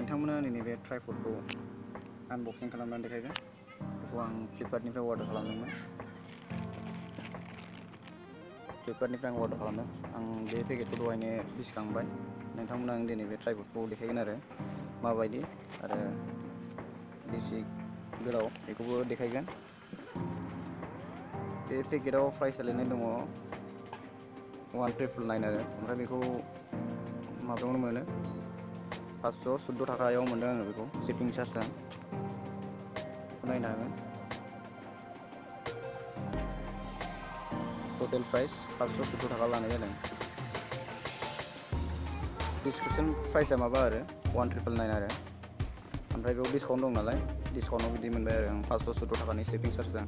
नोंथांमोना आंनि बे ट्राइपडखौ आनबक्सिं खालामनानै देखायगोन। बेखौ आं फ्लिपकार्टनिफ्राय अर्डार खालामदोंमोन। फ्लिपकार्टनिफ्राय आं अर्डार खालामदों। आं बे पेकेटखौ दहायनो बिसिखांबाय। नोंथांमोना आं दिनै बे ट्राइपडखौ देखायगोन आरो माबायदि आरो बेसे गोलाव बेखौबो देखायगोन। बे पेकेटाव प्राइसआ लिरनाय दङ 1999 आरो ओमफ्राय बेखौ माबायावनो मोनो 514 थाखायाव मोनदों आङो बेखौ शिपिं चार्जआ। नायनो हागोन टटेल प्राइस 514 थाखा लानाय जादों। डिसक्रिपसन प्राइसआ माबा आरो 1999 आरो ओमफ्राय बेयाव डिसकाउन्ट दं नालाय डिसकाउन्टआव बिदि मोनबाय आरो आं 517 थाखानि शिपिं चार्जआ।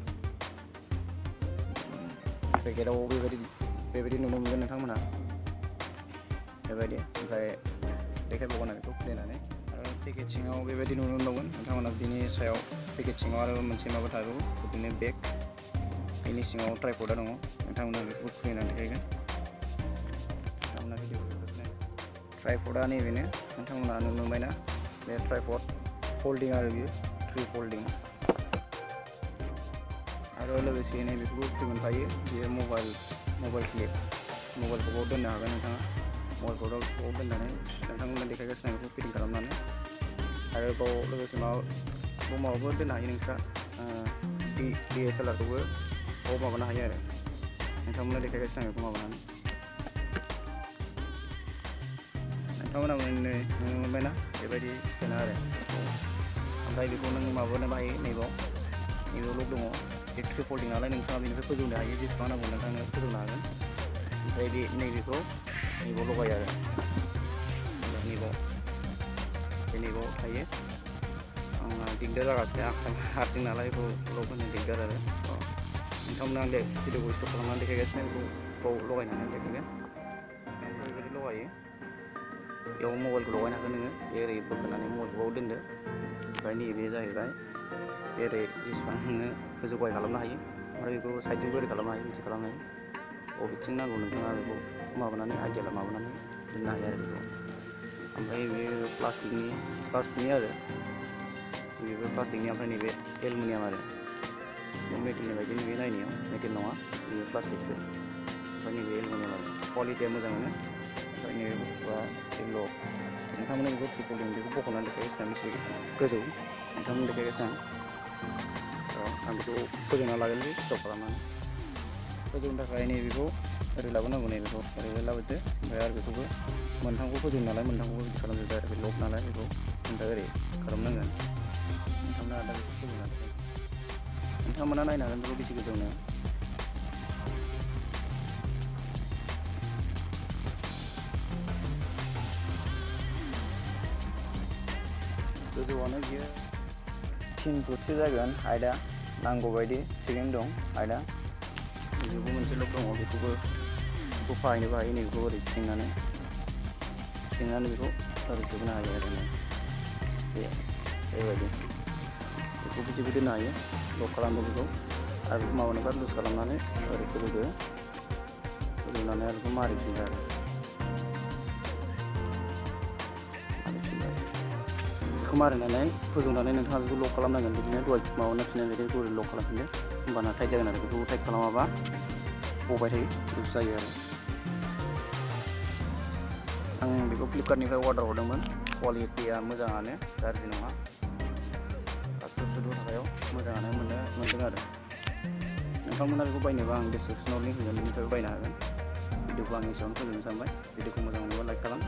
पेकेटाव बेबायदि नुनो मोनगोन नोंथांमोनहा बेबायदि। ओमफ्राय देखायबावगोन आरो बेखौ खुलिनानै आरो पेकेट सिङाव बेबायदि नुनो मोनबावगोन नोंथांमोनहा। बिनि सायाव पेकेट सिङाव आरो मोनसे माबा थाबावो बिदिनो बेग। बेनि सिङाव ट्राइपडा दङ। नोंथांमोनहा बेखौ खुलिनानै देखायगोन। नोंथांमोनहा भिडिअखौ ट्राइपडा नैबेनो नोंथांमोनहा नुनो मोनबायना बे ट्राइपड फोल्डिं आरो बियो 3 फोल्डिं आरो लोगोसेनो बेखौबो फ्रि मोनफायो। बियो मबाइल क्लिप मबाइलखौबाव दोननो हागोन नोंथाङा। मबाइलखौ दोननानै नोंथांमोननो देखायगासिनो आं बेखौ फिटिं खालामनानै आरो बाव लोगोसे माबाबो दोननो हायो नोंस्रा DSLR-खौबो बाव माबानो हायो आरो नोंथांमोननो देखायगासिनो आं बेखौ माबानानै। नोंथांमोनहा नुनो मोनबायना बेबायदि दोनो आरो ओमफ्राय बेखौ नों माबानोबो हायो। नैबाव लक दङ। बे 3 फोल्डिं नालाय नोंथाङा बेनिफ्राय फोजौनो हायो। जेसेबां नांगौ नोंथांनो फोजौनो हागोन। ओमफ्राय नैबेखौ नैबाव लगायो आरो नैबाव थायो। आंना दिगदार जागासिनो हारसिं नालाय बेखौ लक होनो दिगदार आरो नोंथांमोना आं भिडिअखौ स्टप खालामनानै देखायगासिनो बेखौ लगायनानै देखायगोन। ओमफ्राय बेबायदि लगायो। बेयाव मबाइलखौ लगायनो हागोन नोङो। बे ओरै बोखारनानै मबाइलखौ दोनदो। ओमफ्राय नैबे जाहैबाय ओरै जेसेबां नोङो गोजौ गाहाय खालामनो हायो। ओमफ्राय बेखौ साइडजोंबो ओरै खालामनो हायो बिदि खालामनो हायो। बबेथिं नांगौ नोंथाङा बेखौ माबानानै आइडिया माबानानै दोननो हायो आरो बेखौ। ओमफ्राय बेयो प्लास्टिकनि आरो बेबो प्लास्टिकनि। ओमफ्राय नैबे एलुमिनियाम आरो बे मेटेलनि बायदि नैबे नायनायाव मेटेल नङा बेयो प्लास्टिकसो। ओमफ्राय नैबे एलुमिनियाम आरो क्वालिटिया मोजाङानो। ओमफ्राय नैबे बुस्थुआ एल' नोंथांमोना बेखौ 3 फोल्डिं बेखौ बख'नानै देखायगासिनो आं बेसे गोजौ नोंथांमोन देखायगासिनो आं बेखौ फोजोंना लागोनलै स्टप खालामनानै। फोजोंनो थाखाय नैबेखौ ओरै लाबोनांगौ। नैबेखौ ओरैहाय लाबोदो। ओमफ्राय आरो बेखौबो मोनथामखौ फोजों नालाय मोनथामखौबो बिदि खालामजोबदो आरो बे लक नालाय बेखौ नोंथाङा ओरै खालामनांगोन। नोंथांमोना दा बेखौ फोजोंनानै नोंथांमोना नायनो हागोन बेखौ बेसे गोजौनो। गोजौआनो बियो 3 फुटसो जागोन। हाइटआ नांगौ बायदि थिगैनो दं हाइटआ। बेखौबो मोनसे लक दङ। बेखौबो बाहायनोबो हायो। नैबेखौ ओरै फिदिंनानै बेखौ ओरै सोबोनो हायो आरो बेबायदि बेखौ बिदिबो दोननो हायो। लक खालामदो बेखौ आरो बेखौ माबानोबा लुज खालामनानै ओरै फोजौदो। फोजौनानै आरो बेखौ मारिफिनदो आरो बेखौ मारिनानै फोजौनानै नोंथाङा बेखौ लक खालामनांगोन। बिदिनो दहाय माबाना फिननाय बायदि बेखौ ओरै लक खालामफिनदो। होमबाना टाइट जागोन आरो बेखौ टाइट खालामाबा गबाय थायो लुज जायो आरो। आं बेखौ फ्लिपकार्टनिफ्राय अर्डार हरदोंमोन। क्वालिटिया मोजाङानो गाज्रि नङा। 514 थाखायाव मोजाङानो मोनदों आरो नोंथांमोना बेखौ बायनोबा आं डिसक्रिपसनाव लिंक होगोन। बेनिफ्राय बायनो हागोन। भिडिअखौ आं एसेयावनो फोजोबनो सानबाय। भिडिअखौ मोजां मोनोबा लाइक खालाम।